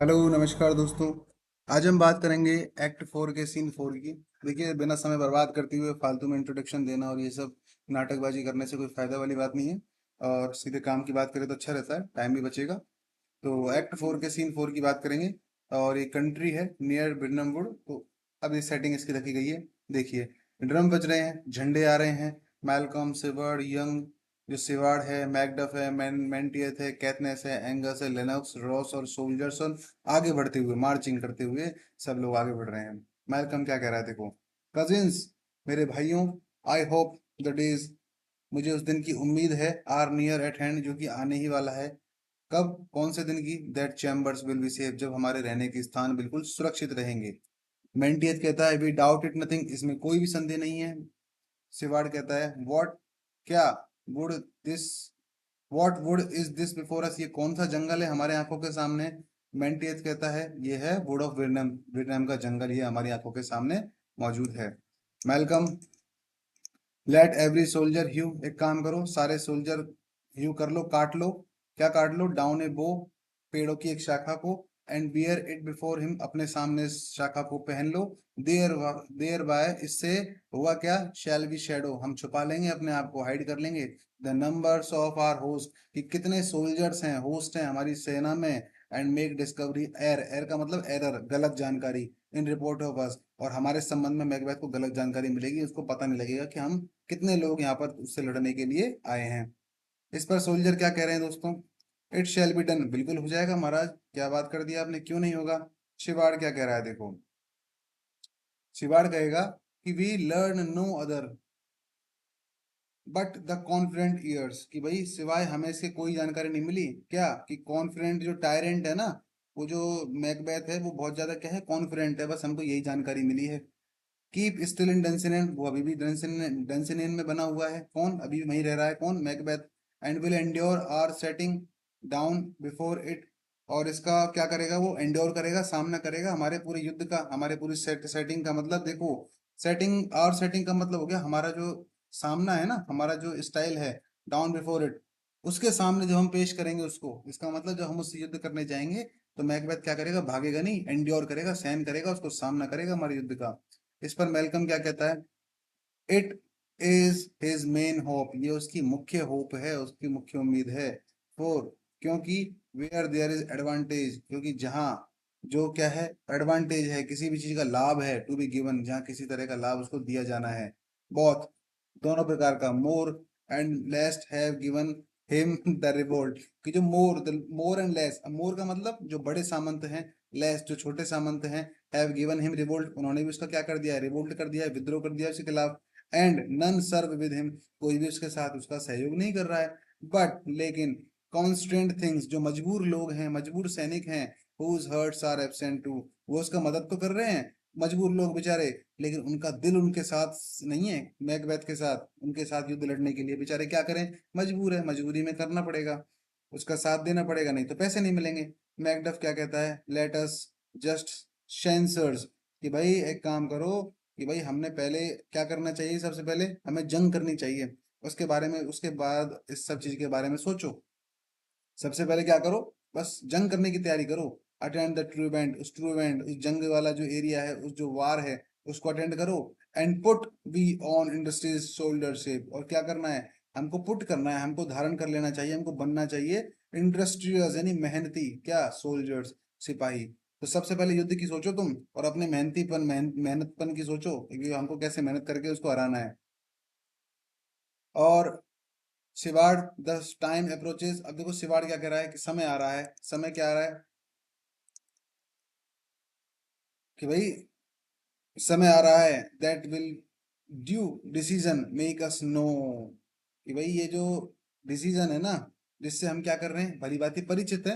Hello नमस्कार दोस्तों। आज हम बात करेंगे एक्ट 4 के सीन 4 की। देखिए, बिना समय बर्बाद करते हुए फालतू में इंट्रोडक्शन देना और ये सब नाटकबाजी करने से कोई फायदा वाली बात नहीं है। और सीधे काम की बात करें तो अच्छा रहता है, टाइम भी बचेगा। तो एक्ट 4 के सीन 4 की बात करेंगे। और ये कंट्री है नियर बिरनमवुड। तो अब ये सेटिंग इसकी रखी गई है। देखिए, ड्रम बज रहे हैं, झंडे आ रहे हैं। मैलकम, सिवर्ड, यंग, जो सिवाड़ है, मैकडफ है, मेंटियथ है, कैथनेस है, एंगस है, लेनॉक्स, रॉस और सोल्जर्स आगे बढ़ते हुए, मार्चिंग करते हुए सब लोग आगे बढ़ रहे हैं। मैलकम क्या कह रहा है, देखो। कजिन्स, मेरे भाइयों, आई होप द डेज, मुझे उस दिन की उम्मीद है, आर नियर एट हैंड, जो कि आने ही वाला है। कब, कौन से दिन की? That chambers will be safe, जब हमारे रहने के स्थान बिल्कुल सुरक्षित रहेंगे। मेंटियथ कहता है, वी डाउट इट नथिंग, इसमें कोई भी संदेह नहीं है। सिवाड़ कहता है, व्हाट, क्या, would this, what would is this before us, ये कौन सा जंगल है हमारे आंखों के सामने? मेंटियथ कहता है, ये है वुड ऑफ विरनम, विरनम का जंगल, ये हमारी आंखों के सामने मौजूद है। मेलकम, लेट एवरी सोल्जर ह्यू, एक काम करो, सारे सोल्जर ह्यू कर लो, काट लो। क्या काट लो? डाउन ए बो, पेड़ों की एक शाखा को। And bear it before him, अपने सामने इस शाखा को पहन लो। देयर, देयर बाय, इससे हुआ क्या? शैल बी शैडो, हम छुपा लेंगे अपने आप को, हाइड कर लेंगे। The numbers of our host, कि कितने सोल्जर्स हैं, होस्ट हैं हमारी सेना में। एंड मेक डिस्कवरी एर, एर का मतलब एरर, गलत जानकारी। इन रिपोर्ट ऑफ अस, और हमारे संबंध में मैकबेथ को गलत जानकारी मिलेगी, उसको पता नहीं लगेगा कि हम कितने लोग यहाँ पर उससे लड़ने के लिए आए हैं। इस पर सोल्जर क्या कह रहे हैं दोस्तों? इट शैल बी डन, बिल्कुल हो जाएगा महाराज, क्या बात कर दिया आपने, क्यों नहीं होगा। शिवाड़ क्या कह रहा है, देखो। शिवाड़ कहेगा कि we learn no other but the confident years, कि भाई सिवाय हमें से कोई जानकारी नहीं मिली। क्या? कि कॉन्फिडेंट जो टायरेंट है ना, वो जो मैकबेथ है, वो बहुत ज्यादा क्या है, कॉन्फिडेंट है, बस हमको यही जानकारी मिली है। कीप स्टिल इन डेंसिनेन, वो अभी भी डेंसिनेन, डेंसिनेन में बना हुआ है। कौन अभी वहीं रह रहा है? कौन? Macbeth. And will endure our setting down before it, और इसका क्या करेगा? वो एंड्योर करेगा, सामना करेगा हमारे पूरे युद्ध का, हमारे पूरी सेटिंग का। मतलब देखो, सेटिंग, आर सेटिंग का मतलब हो गया हमारा जो सामना है ना, हमारा जो स्टाइल है, डाउन बिफोर इट, उसके सामने जो हम पेश करेंगे उसको, इसका मतलब जब हम उससे युद्ध करने जाएंगे तो मैकबेथ क्या करेगा? भागेगा नहीं, एंड्योर करेगा, सहन करेगा, उसको सामना करेगा हमारे युद्ध का। इस पर मेलकम क्या कहता है? It is his main hope, ये उसकी मुख्य होप है, उसकी मुख्य उम्मीद है। फोर, क्योंकि वेयर देयर इज एडवांटेज, क्योंकि जहाँ, जो क्या है, एडवांटेज है, किसी भी चीज का लाभ है, टू बी गिवन, जहाँ किसी तरह का लाभ उसको दिया जाना है। बहुत, दोनों प्रकार का। More and less have given him the revolt, कि जो मोर, द मोर एंड लेस, मोर का मतलब जो बड़े सामंत हैं, लेस जो छोटे सामंत हैं, हैव गिवन हिम रिवोल्ट, उन्होंने भी उसका क्या कर दिया है? रिवोल्ट कर दिया है, विद्रोह कर दिया है उसके खिलाफ। And none serve with him, कोई भी उसके साथ उसका सहयोग नहीं कर रहा है। बट लेकिन, कॉन्स्टेंट थिंग्स, जो मजबूर लोग हैं, मजबूर सैनिक हैं, whose hearts are absent too, वो उसका मदद तो कर रहे हैं, मजबूर लोग बेचारे, लेकिन उनका दिल उनके साथ नहीं है, मैकबेथ के साथ, उनके साथ युद्ध लड़ने के लिए बेचारे क्या करें? मजबूर है, मजबूरी में करना पड़ेगा, उसका साथ देना पड़ेगा, नहीं तो पैसे नहीं मिलेंगे। मैकडफ क्या कहता है? लेट अस जस्ट शेंसर्स, कि भाई एक काम करो, कि भाई हमने पहले क्या करना चाहिए? सबसे पहले हमें जंग करनी चाहिए, उसके बारे में, उसके बाद इस सब चीज के बारे में सोचो। सबसे पहले क्या करो? बस जंग करने की तैयारी करो। अटेंड द ट्रू इवेंट, उस ट्रू इवेंट, उस जंग वाला जो एरिया है, उस जो वार है, उसको अटेंड करो। And put be on industries शोल्डरशिप, और क्या करना है? हमको पुट करना है, हमको धारण कर लेना चाहिए, हमको बनना चाहिए इंडस्ट्रियस, यानी मेहनती, क्या? सोल्जर्स, सिपाही। तो सबसे पहले युद्ध की सोचो तुम, और अपने मेहनतीपन, मेहनतपन की सोचो कि हमको कैसे मेहनत करके उसको हराना है। और शिवाड़, द टाइम अप्रोचेस, अब देखो शिवाड़ क्या कह रहा है कि समय आ रहा है। समय क्या आ रहा है? कि भाई समय आ रहा है, that will due decision make us know, कि भाई ये जो डिसीजन है ना, जिससे हम क्या कर रहे हैं, भली भांति परिचित है,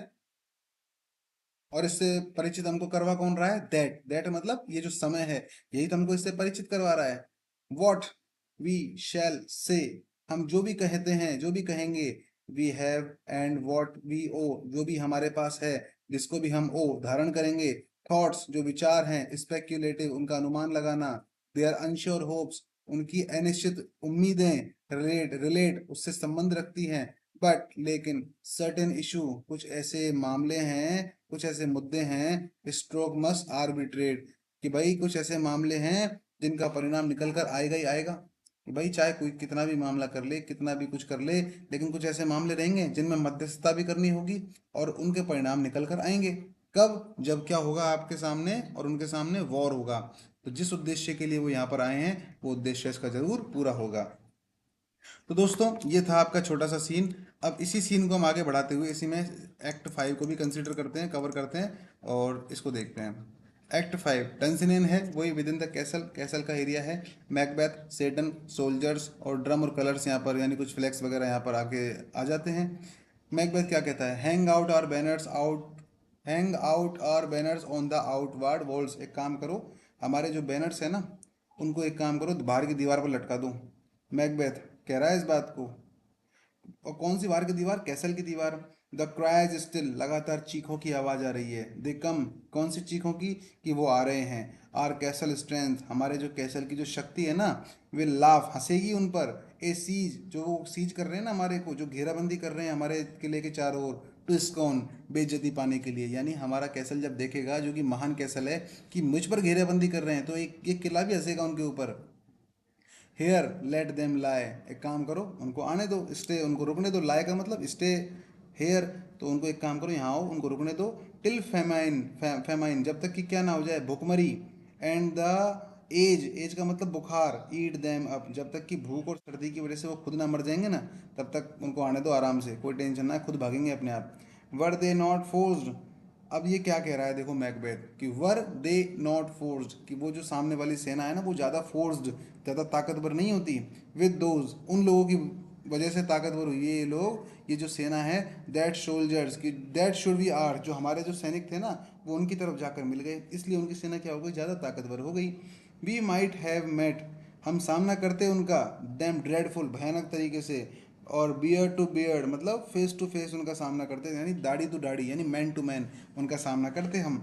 और इससे परिचित हमको करवा कौन रहा है? दैट, दैट मतलब ये जो समय है, यही तो हमको इससे परिचित करवा रहा है। वॉट वी शैल से, हम जो भी कहते हैं, जो भी कहेंगे। We have and what we owe, जो भी हमारे पास है, जिसको भी हम ओ धारण करेंगे। थॉट्स, जो विचार हैं, स्पेक्यूलेटिव, उनका अनुमान लगाना। देयर अनश्योर होप्स, उनकी अनिश्चित उम्मीदें। रिलेट, रिलेट उससे संबंध रखती हैं। बट लेकिन सर्टेन इशू, कुछ ऐसे मामले हैं, कुछ ऐसे मुद्दे हैं, स्ट्रोक मस्ट आर्बिट्रेट, कि भाई कुछ ऐसे मामले हैं जिनका परिणाम निकल कर आएगा ही आएगा। कि भाई चाहे कोई कितना भी मामला कर ले, कितना भी कुछ कर ले, लेकिन कुछ ऐसे मामले रहेंगे जिनमें मध्यस्थता भी करनी होगी और उनके परिणाम निकल कर आएंगे। कब? जब क्या होगा, आपके सामने और उनके सामने वॉर होगा। तो जिस उद्देश्य के लिए वो यहाँ पर आए हैं, वो उद्देश्य इसका जरूर पूरा होगा। तो दोस्तों, ये था आपका छोटा सा सीन। अब इसी सीन को हम आगे बढ़ाते हुए इसी में एक्ट 5 को भी कंसीडर करते हैं, कवर करते हैं और इसको देखते हैं। एक्ट 5 डंसिनेन है, वही with in the castle, castle का एरिया है। मैकबेथ, सेटन, सोल्जर्स और ड्रम और कलर्स यहाँ पर, यानी कुछ फ्लैग्स वगैरह यहाँ पर आके आ जाते हैं। मैकबेथ क्या कहता है? Hang out our banners on the outward walls. एक काम करो, हमारे जो बैनर्स है ना, उनको एक काम करो, बाहर की दीवार पर लटका दो। मैकबेथ कह रहा है इस बात को। और कौन सी बाहर की दीवार? कैसल की दीवार। द क्राइज स्टिल, लगातार चीखों की आवाज आ रही है। दे कम, कौन सी चीखों की? कि वो आ रहे हैं। आर कैसल स्ट्रेंथ, हमारे जो कैसल की जो शक्ति है ना, वे लाफ, हंसेगी उन पर। ए सीज, जो वो सीज कर रहे हैं ना हमारे को, जो घेराबंदी कर रहे हैं हमारे किले के चारों ओर, टू स्कॉन, बेइज्जती पाने के लिए। यानी हमारा कैसल जब देखेगा, जो कि महान कैसल है, कि मुझ पर घेराबंदी कर रहे हैं, तो एक किला भी हंसेगा उनके ऊपर। हेयर लेट देम लाई, एक काम करो, उनको आने दो, स्टे, उनको रुकने दो। लाई का मतलब स्टे। हेयर, तो उनको एक काम करो, यहाँ आओ, उनको रुकने दो। टिल फेमाइन, फेमाइन, जब तक कि क्या ना हो जाए, भुखमरी। एंड द एज, एज का मतलब बुखार। ईट देम अप, जब तक कि भूख और सर्दी की वजह से वो खुद ना मर जाएंगे ना, तब तक उनको आने दो आराम से, कोई टेंशन ना है, खुद भागेंगे अपने आप। वर दे नॉट फोर्स्ड, अब ये क्या कह रहा है देखो मैकबेथ, कि वर दे नॉट फोर्स्ड, कि वो जो सामने वाली सेना है ना, वो ज़्यादा फोर्स्ड, ज़्यादा ताकतवर नहीं होती। विद दोज, उन लोगों की वजह से ताकतवर हुई है ये लोग, ये जो सेना है। दैट सोल्जर्स, की दैट शुड बी आर, जो हमारे जो सैनिक थे ना, वो उनकी तरफ जाकर मिल गए, इसलिए उनकी सेना क्या हो गई? ज़्यादा ताकतवर हो गई। वी माइट हैव मेट, हम सामना करते उनका, डैम ड्रेडफुल, भयानक तरीके से। और बियर्ड टू बियर्ड, मतलब फेस टू फेस उनका सामना करते, यानी दाढ़ी टू दाढ़ी, यानी मैन टू मैन उनका सामना करते हम।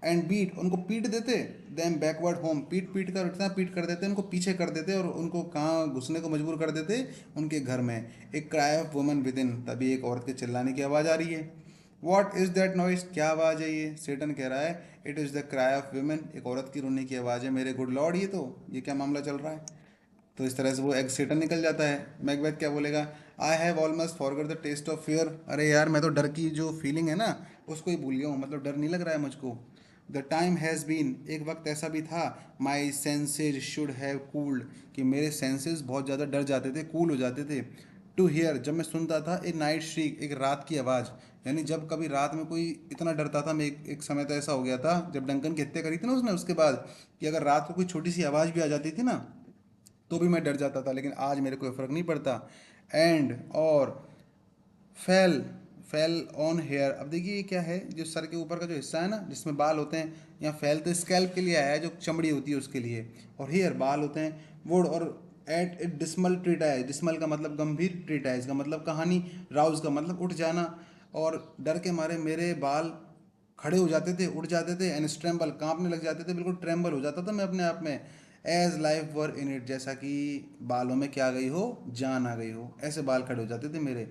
एंड बीट, उनको पीट देते। देम बैकवर्ड होम, पीट पीट कर, इतना पीट कर देते, उनको पीछे कर देते और उनको कहाँ घुसने को मजबूर कर देते? उनके घर में। एक cry of woman with in, तभी एक औरत के चिल्लाने की आवाज़ आ रही है। वॉट इज़ दैट नॉइस, क्या आवाज़ है ये? सेटन कह रहा है, it is the cry of women, एक औरत की रोने की आवाज़ है मेरे गुड लॉर्ड। ये क्या मामला चल रहा है? तो इस तरह से वो एक्सेटर निकल जाता है। मैकबेथ क्या बोलेगा? I have almost forgot the taste of fear, अरे यार मैं तो डर की जो फीलिंग है ना, उसको ही भूल गया हूँ, मतलब डर नहीं लग रहा है मुझको। द टाइम हैज़ बीन, एक वक्त ऐसा भी था, my senses should have cooled, कि मेरे सेंसेस बहुत ज़्यादा डर जाते थे, कूल हो जाते थे। टू हियर, जब मैं सुनता था, ए नाइट श्रीक, एक रात की आवाज़, यानी जब कभी रात में कोई इतना डरता था। मैं एक समय तो ऐसा हो गया था, जब डंकन की हत्या करी थी ना उसने, उसके बाद, कि अगर रात को कोई छोटी सी आवाज़ भी आ जाती थी ना, तो भी मैं डर जाता था, लेकिन आज मेरे को फ़र्क नहीं पड़ता। एंड और फेल, फेल ऑन हेयर, अब देखिए ये क्या है, जो सर के ऊपर का जो हिस्सा है ना, जिसमें बाल होते हैं, यहाँ फेल तो स्कैल्प के लिए आया है, जो चमड़ी होती है उसके लिए, और हेयर बाल होते हैं। वुड, और at it dismal treatise, dismal का मतलब गंभीर, ट्रीटाइज का मतलब कहानी, राउज का मतलब उठ जाना। और डर के मारे मेरे बाल खड़े हो जाते थे, उड़ जाते थे, एंड स्ट्रेम्बल, कांपने लग जाते थे, बिल्कुल ट्रेम्बल हो जाता था मैं अपने आप में। As life were in it, जैसा कि बालों में क्या आ गई हो, जान आ गई हो, ऐसे बाल खड़े हो जाते थे मेरे।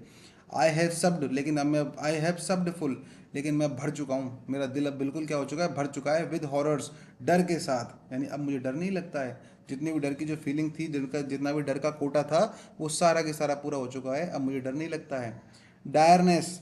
आई हैव सब्ड, लेकिन अब मैं, आई हैव सब्ड फुल, लेकिन मैं भर चुका हूँ, मेरा दिल अब बिल्कुल क्या हो चुका है, भर चुका है। विद हॉरर्स, डर के साथ, यानी अब मुझे डर नहीं लगता है। जितनी भी डर की जो फीलिंग थी, जिनका जितना भी डर का कोटा था, वो सारा के सारा पूरा हो चुका है, अब मुझे डर नहीं लगता है। डायरनेस,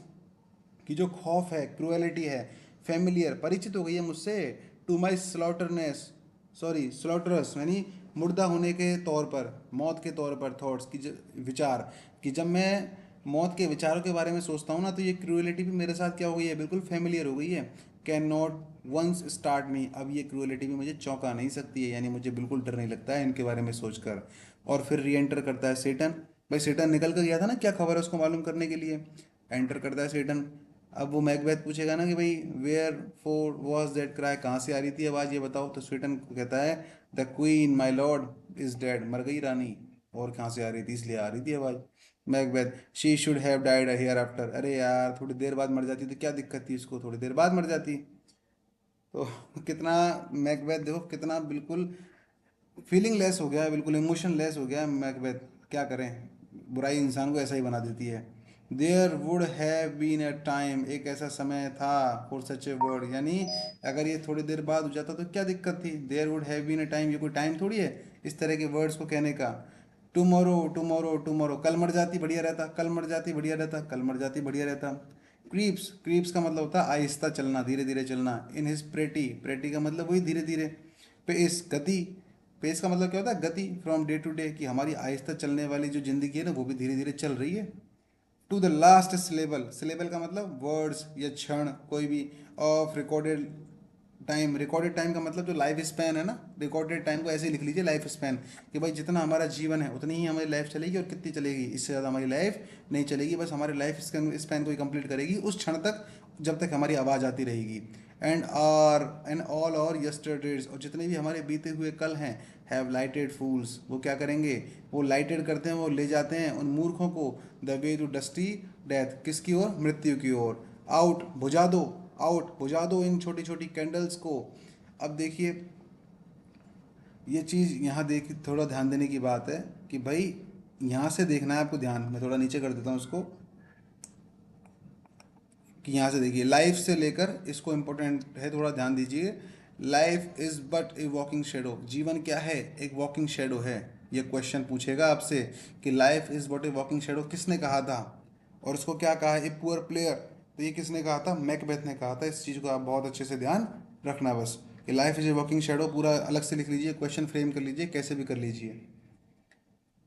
कि जो खौफ है, क्रूएलिटी है, फेमिलियर, परिचित हो गई है मुझसे। टू माई स्लॉटरनेस, सॉरी स्लॉटरस, यानी मुर्दा होने के तौर पर, मौत के तौर पर, थॉट्स की विचार, कि जब मैं मौत के विचारों के बारे में सोचता हूँ ना, तो ये क्रूएलिटी भी मेरे साथ क्या हो गई है, बिल्कुल फेमिलियर हो गई है। कैन नॉट वंस स्टार्ट मी, अब ये क्रूएलिटी भी मुझे चौंका नहीं सकती है, यानी मुझे बिल्कुल डर नहीं लगता है इनके बारे में सोचकर। और फिर री एंटर करता है सेटन। भाई सेटन निकल कर गया था ना, क्या खबर है उसको मालूम करने के लिए। एंटर करता है सेटन। अब वो मैकबेथ पूछेगा ना कि भाई wherefore was that cry, कहाँ से आ रही थी आवाज़, ये बताओ। तो स्वीटन कहता है, the queen my lord is dead, मर गई रानी, और कहाँ से आ रही थी, इसलिए आ रही थी आवाज़। Macbeth, she should have died here after, अरे यार थोड़ी देर बाद मर जाती तो क्या दिक्कत थी, उसको थोड़ी देर बाद मर जाती। तो कितना, मैकबेथ देखो कितना बिल्कुल फीलिंग लेस हो गया है, बिल्कुल इमोशन लेस हो गया है मैकबेथ। क्या करें, बुराई इंसान को ऐसा ही बना देती है। There would have been a time, एक ऐसा समय था, फॉर सच ए वर्ड, यानी अगर ये थोड़ी देर बाद हो जाता तो क्या दिक्कत थी। There would have been a time, ये कोई टाइम थोड़ी है इस तरह के वर्ड्स को कहने का। टुमारो टुमारो टुमारो, कल मर जाती बढ़िया रहता, कल मर जाती बढ़िया रहता, कल मर जाती बढ़िया रहता। क्रीप्स, क्रीप्स का मतलब होता है आहिस्ता चलना, धीरे धीरे चलना। इन हिज प्रेटी, प्रेटी का मतलब वही धीरे धीरे। पेस, गति, पेस का मतलब क्या होता है, गति, फ्रॉम डे टू डे, कि हमारी आहिस्ता चलने वाली जो जिंदगी है ना वो भी धीरे धीरे चल रही है। To the last syllable, syllable का मतलब वर्ड्स या क्षण कोई भी, of recorded time, recorded time का मतलब जो लाइफ स्पैन है ना, रिकॉर्डेड टाइम को ऐसे ही लिख लीजिए लाइफ स्पैन, कि भाई जितना हमारा जीवन है उतनी ही हमारी लाइफ चलेगी, और कितनी चलेगी, इससे ज़्यादा हमारी लाइफ नहीं चलेगी, बस हमारी लाइफ स्पैन को ही कंप्लीट करेगी उस क्षण तक जब तक हमारी आवाज़ आती रहेगी। एंड ऑल और यस्टरडेज, और जितने भी हमारे बीते हुए कल हैं, हैव लाइटेड फूल्स, वो क्या करेंगे, वो लाइटेड करते हैं, वो ले जाते हैं उन मूर्खों को, the way to dusty death, किसकी ओर, मृत्यु की ओर। आउट, बुझा दो, आउट बुझा दो इन छोटी छोटी कैंडल्स को। अब देखिए, ये चीज़ यहाँ देख थोड़ा ध्यान देने की बात है कि भाई यहाँ से देखना है आपको, ध्यान मैं थोड़ा नीचे कर देता हूँ उसको, कि यहाँ से देखिए लाइफ से लेकर इसको इम्पोर्टेंट है, थोड़ा ध्यान दीजिए। Life is but A walking shadow, जीवन क्या है, एक वॉकिंग शेडो है। ये क्वेश्चन पूछेगा आपसे कि life is but A walking shadow किसने कहा था, और उसको क्या कहा है, ए पुअर प्लेयर, तो ये किसने कहा था, मैकबेथ ने कहा था। इस चीज़ को आप बहुत अच्छे से ध्यान रखना बस, कि life is a walking shadow पूरा अलग से लिख लीजिए, क्वेश्चन फ्रेम कर लीजिए, कैसे भी कर लीजिए।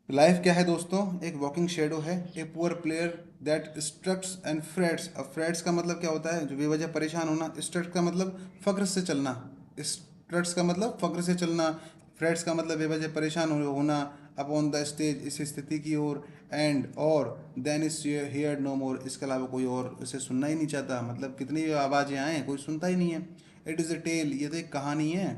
लाइफ क्या है दोस्तों, एक वॉकिंग शेडो है, a poor player that struts and frets. अब फ्रेट्स का मतलब क्या होता है, जो बेवजह परेशान होना। स्ट्रट्स का मतलब फक्र से चलना, स्ट्रट्स का मतलब फक्र से चलना, फ्रेट्स का मतलब बेवजह परेशान होना, अपॉन द स्टेज, इस स्थिति की ओर, एंड और देन इज हियर्ड नो मोर, इसके अलावा कोई और इसे सुनना ही नहीं चाहता, मतलब कितनी भी आवाज़ें आएँ कोई सुनता ही नहीं है। इट इज़ अ टेल, ये तो एक कहानी है,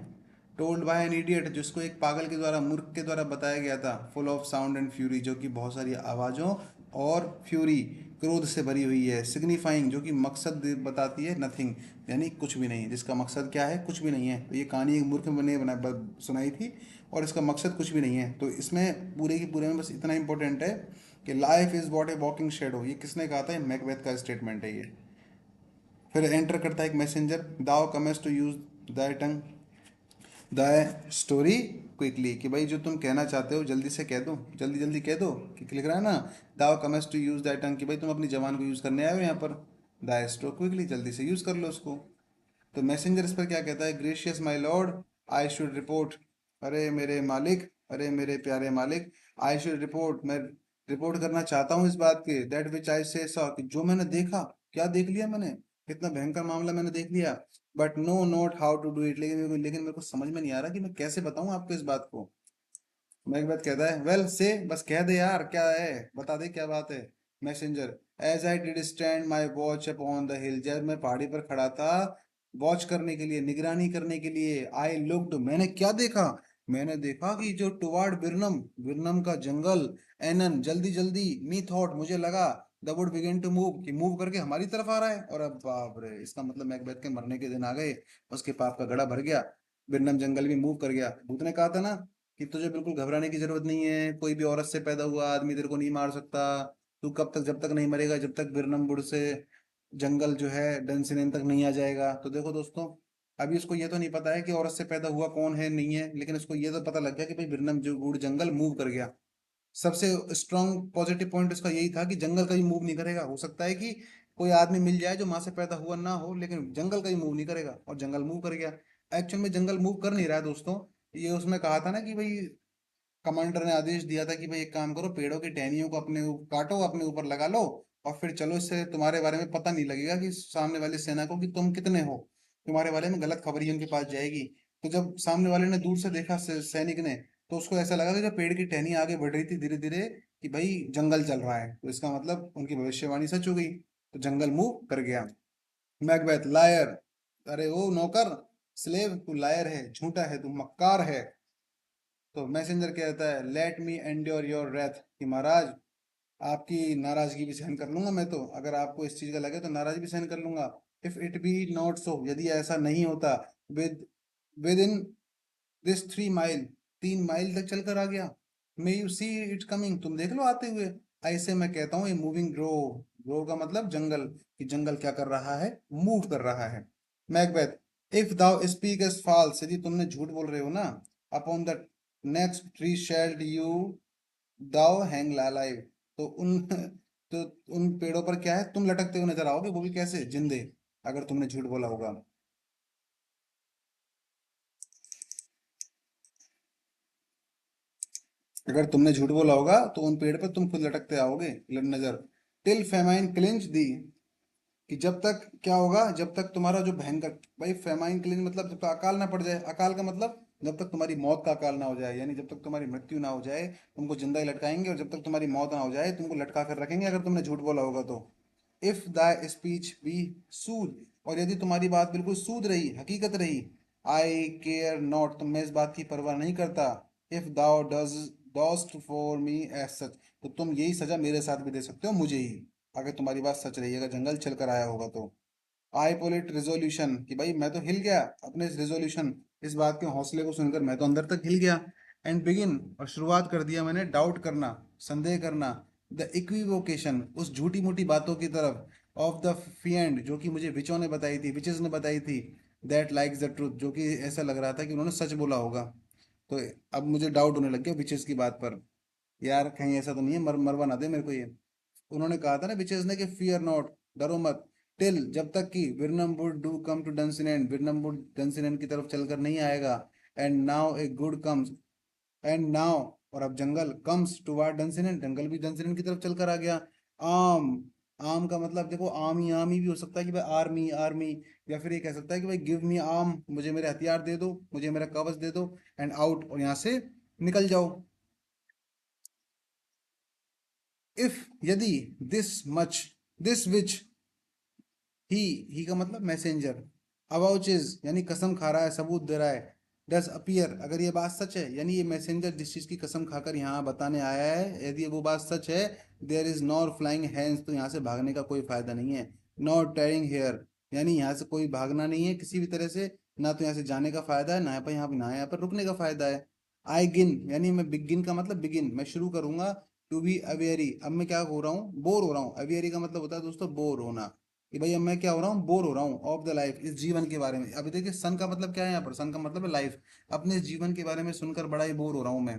टोल्ड बाय एन इडियट, जिसको एक पागल के द्वारा, मूर्ख के द्वारा बताया गया था, full of sound and fury, जो कि बहुत सारी आवाज़ों और फ्यूरी, क्रोध से भरी हुई है। सिग्निफाइंग, जो कि मकसद बताती है, नथिंग, यानी कुछ भी नहीं, जिसका मकसद क्या है, कुछ भी नहीं है। तो ये कहानी एक मूर्ख ने सुनाई थी, और इसका मकसद कुछ भी नहीं है। तो इसमें पूरे की पूरे में बस इतना इंपॉर्टेंट है कि life is what A walking shadow, ये किसने कहा था, मैकबेथ का स्टेटमेंट है ये। फिर एंटर करता है एक messenger, thou comest to use thy tongue the story quickly, कि भाई जो तुम कहना चाहते हो जल्दी से कह दो, जल्दी जल्दी कह दो, कि लिख रहा है ना, दाव कमेस टू यूज दैट टंग, कि भाई तुम अपनी जबान को यूज़ करने आए हो यहाँ पर, द स्टोर क्विकली, जल्दी से यूज़ कर लो उसको। तो मैसेंजर इस पर क्या कहता है, gracious my lord, I should report, अरे मेरे मालिक, अरे मेरे प्यारे मालिक, आई शुड रिपोर्ट, मैं रिपोर्ट करना चाहता हूँ इस बात के, दैट विच आई से सॉ, कि जो मैंने देखा, क्या देख लिया मैंने, कितना भयंकर मामला मैंने देख लिया, but know not how to do it, लेकिन मेरे को समझ में नहीं आ रहा कि मैं कैसे बताऊं आपको इस बात को। मैं एक बात कहता है, वेल से, बस कह दे यार, क्या है, बता दे क्या बात है। Messenger, as I did stand my watch upon the hill, जब मैं पहाड़ी पर खड़ा था वॉच करने के लिए, निगरानी करने के लिए, आई लुक्ड, मैंने क्या देखा, मैंने देखा कि जो टुवार्ड बिरनम, बिरनम का जंगल, एनन, जल्दी जल्दी, मी थॉट, मुझे लगा, the wood begin to move, कि मूव करके हमारी तरफ आ रहा है। और अब बाप रे, इसका मतलब मैकबेथ के मरने के दिन आ गए, उसके पाप का घड़ा भर गया, बिरनम जंगल भी मूव कर गया। भूत ने कहा था ना कि तुझे बिल्कुल घबराने की जरूरत नहीं है, कोई भी औरत से पैदा हुआ आदमी तेरे को नहीं मार सकता, तू कब तक, जब तक नहीं मरेगा, जब तक बिरनमबुड़ से जंगल जो है डंसिनेन तक नहीं आ जाएगा। तो देखो दोस्तों, अभी उसको ये तो नहीं पता है कि औरत से पैदा हुआ कौन है नहीं है, लेकिन उसको ये तो पता लग गया कि भाई बिरनमबुड़ जंगल मूव कर गया। सबसे स्ट्रांग पॉजिटिव पॉइंट उसका यही था कि जंगल कहीं मूव नहीं करेगा। हो सकता है कि कोई आदमी मिल जाए जो माँ से पैदा हुआ ना हो, लेकिन जंगल कहीं मूव नहीं करेगा, और जंगल मूव कर गया। एक्चुअल में जंगल मूव कर नहीं रहा है दोस्तों, ये उसमें कहा था ना कि भाई कमांडर ने आदेश दिया था कि भाई एक काम करो, पेड़ों की टहनियों को अपने काटो, अपने ऊपर लगा लो, और फिर चलो, इससे तुम्हारे बारे में पता नहीं लगेगा कि सामने वाली सेना को कि तुम कितने हो, तुम्हारे बारे में गलत खबर ही उनके पास जाएगी। तो जब सामने वाले ने दूर से देखा सैनिक ने, तो उसको ऐसा लगा कि जब पेड़ की टहनी आगे बढ़ रही थी धीरे धीरे, कि भाई जंगल चल रहा है, तो इसका मतलब उनकी भविष्यवाणी सच हो गई, तो जंगल मूव कर गया। मैकबेथ, लायर, अरे ओ नौकर, स्लेव, तू लायर है, झूठा है, तू मक्कार है। तो मैसेंजर कहता है, let me endure your Wraith, कि महाराज आपकी नाराजगी भी सहन कर लूंगा मैं, तो अगर आपको इस चीज का लगे तो नाराजगी भी सहन कर लूंगा। If it be not so, यदि ऐसा नहीं होता, with with in this 3 mile, 3 mile तक चल कर आ गया, may you see it coming, तुम देख लो आते हुए। ऐसे मैं कहता हूँ, ये मूविंग ग्रो रोर का मतलब जंगल, कि जंगल क्या कर रहा है, मूव कर रहा है। Macbeth, if thou speakest false, यदि तुमने झूठ बोल रहे हो ना, upon the next tree shalt you thou hang live, तो उन तो उन पेड़ों पर क्या है, तुम लटकते हुए नजर आओगे, वो भी कैसे, जिंदे, अगर तुमने झूठ बोला होगा। अगर तुमने झूठ बोला होगा तो उन पेड़ पर तुम खुद लटकते आओगे, नजर। टिल फेमाइन क्लिंच दी, कि जब तक क्या होगा, जब तक तुम्हारा जो भयंकर, भाई फेमाइन क्लिंच मतलब जब तक अकाल ना पड़ जाए, अकाल का मतलब जब तक तुम्हारी मौत का अकाल ना हो जाए, यानी जब तक तुम्हारी मृत्यु ना हो जाए तुमको जिंदा ही लटकाएंगे, और जब तक तुम्हारी मौत ना हो जाए तुमको लटका कर रखेंगे अगर तुमने झूठ बोला होगा तो। इफ दाई स्पीच बी सूद, और यदि तुम्हारी बात बिल्कुल सूद रही, हकीकत रही, आई केयर नॉट, तो मैं इस बात की परवाह नहीं करता, if thou does dost for me as such, तो तुम यही सजा मेरे साथ भी दे सकते हो, मुझे ही, अगर तुम्हारी बात सच रही, अगर जंगल चल कर आया होगा तो। आई पोलिट रिजोल्यूशन, कि भाई मैं तो हिल गया अपने इस रिजोल्यूशन, इस बात के हौसले को सुनकर मैं तो अंदर तक हिल गया। एंड बिगिन, और शुरुआत कर दिया मैंने, डाउट करना, संदेह करना, द इक्विवोकेशन, उस झूठी मूठी बातों की तरफ, ऑफ द फिएंड, जो कि मुझे विचों ने बताई थी, विचेस ने बताई थी, दैट लाइक्स द ट्रूथ, जो कि ऐसा लग रहा था कि उन्होंने सच बोला होगा। तो अब मुझे डाउट होने लग गया विचेस की बात पर, यार कहीं ऐसा तो नहीं है मरवा ना दे मेरे को ये। उन्होंने कहा था ना विचेस ने, कि फियर नॉट, डरो मत, टिल, जब तक कि Birnam wood do come to Dunsinane, Birnam wood Dunsinane की तरफ चलकर नहीं आएगा, and now a good comes, and now, और अब जंगल, कम्स टुवार्ड डंसिनेंट, जंगल भी डंसिनेंट की तरफ चलकर आ गया। आम, आम का मतलब देखो, आर्मी भी हो सकता है कि भाई आर्मी आर्मी, या फिर ये कह सकता है कि भाई गिव मी आर्म, मुझे मेरे हथियार दे दो, मुझे मेरा कवच दे दो, एंड आउट, और यहाँ से निकल जाओ। इफ, यदि, दिस मच, दिस विच, ही का मतलब मैसेंजर, अबाउचेज यानी कसम खा रहा है, सबूत दे रहा है, डज अपीयर, अगर ये बात सच है, यानी ये मैसेंजर जिस चीज की कसम खाकर यहाँ बताने आया है, यदि वो बात सच है, there is nor flying hands, तो यहाँ से भागने का कोई फायदा नहीं है, नॉर टेयरिंग हेयर, यानी यहाँ से कोई भागना नहीं है किसी भी तरह से, ना तो यहाँ से जाने का फायदा है, ना यहाँ पर रुकने का फायदा है। आई गिन, यानी मैं बिगिन का मतलब बिगिन, मैं शुरू करूंगा, टू बी अवेरी, अब मैं क्या हो रहा हूँ, बोर हो रहा हूँ, अवेरी का मतलब होता है दोस्तों बोर होना, कि भाई अब मैं क्या हो रहा हूँ, बोर हो रहा हूँ, ऑफ द लाइफ, इस जीवन के बारे में। अभी देखिए सन का मतलब क्या है यहाँ पर, सन का मतलब है लाइफ, अपने इस जीवन के बारे में सुनकर बड़ा ही बोर हो रहा हूँ मैं।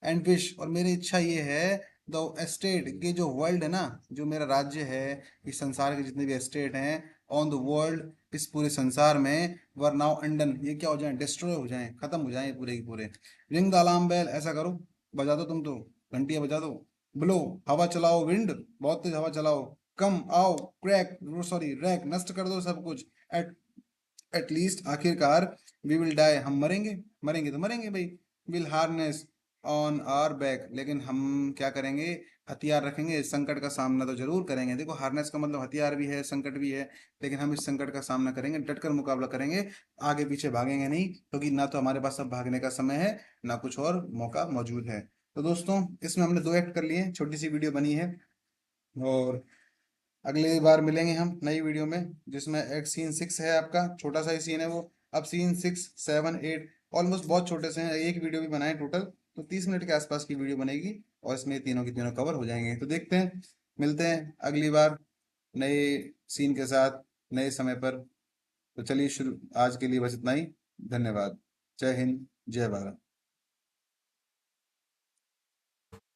एंड विश, और मेरी इच्छा ये है, द एस्टेट, के जो वर्ल्ड है ना, जो मेरा राज्य है, इस संसार के जितने भी एस्टेट हैं, ऑन द वर्ल्ड, इस पूरे संसार में, वर नाउ अंडन, ये क्या हो जाए, डिस्ट्रॉय हो जाए, खत्म हो जाए पूरे के पूरे। रिंग द अलार्म बेल, ऐसा करो, बजा दो तुम तो, घंटियां बजा दो। ब्लो, हवा चलाओ, विंड, बहुत तेज हवा चलाओ। कम आओ, क्रैक, सॉरी रैक, नष्ट कर दो सब कुछ। एट एटलीस्ट, आखिरकार, वी विल डाई, हम मरेंगे, मरेंगे तो मरेंगे भाई। Will harness on our back, लेकिन हम क्या करेंगे, हथियार रखेंगे, इस संकट का सामना तो जरूर करेंगे। देखो हार्नेस का मतलब हथियार भी है, संकट भी है, लेकिन हम इस संकट का सामना करेंगे, डटकर मुकाबला करेंगे, आगे पीछे भागेंगे नहीं, क्योंकि ना तो हमारे पास अब भागने का समय है, ना कुछ और मौका मौजूद है। तो दोस्तों, इसमें हमने 2 एक्ट कर लिए, छोटी सी वीडियो बनी है, और अगली बार मिलेंगे हम नई वीडियो में, जिसमें एक सीन 6 है आपका, छोटा सा ही सीन है वो। अब सीन 6, 7, 8 ऑलमोस्ट बहुत छोटे से हैं, एक वीडियो भी बनाए टोटल, तो 30 मिनट के आसपास की वीडियो बनेगी, और इसमें तीनों की तीनों कवर हो जाएंगे। तो देखते हैं, मिलते हैं अगली बार नए सीन के साथ, नए समय पर। तो चलिए शुरू, आज के लिए बस इतना ही। धन्यवाद। जय हिंद, जय भारत।